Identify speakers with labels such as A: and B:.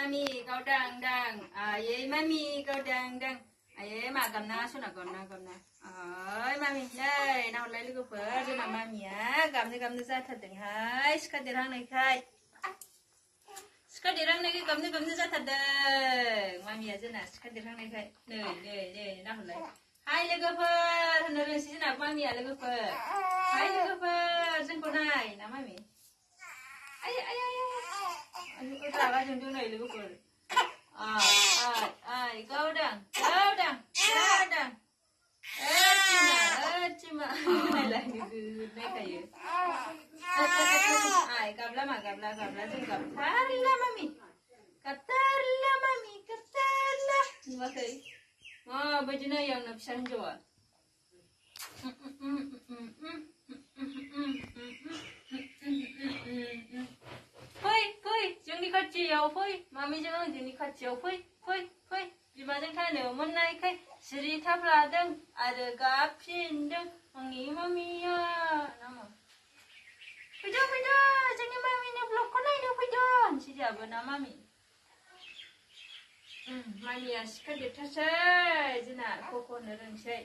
A: mami kau dang aye mami kau dang aye mà cầm na số nào cầm na ơi mami đây nào lấy cái phở cho nào mami á cầm đi ra thật đừng hay ska đi răng này khai ska đi răng này cái cầm đi ra thật đừng mami à chứ nào ska đi răng này khai đây nào lấy hai lấy cái phở thằng nó xin nào mami à lấy cái phở hai lấy cái phở dân con này nào mami ai cái ta chúng tôi này lấy cái phở ai kau dang cima này là như này kayak ai kabla jeng kab tarla mami katarla makai bajina yang nak pisan jawa Phơi, chúng đi khát chiều phơi, mami chúng đi khát chiều phơi. Dimajan kan leo menai kai, seri thap ladang, ada gapin dang, mangi mami ya, nama. Puja, jangan mami ni blok konai ni puja, siapa nama mami? Mami ya sekarang dia terasa, jena koko nerang saya.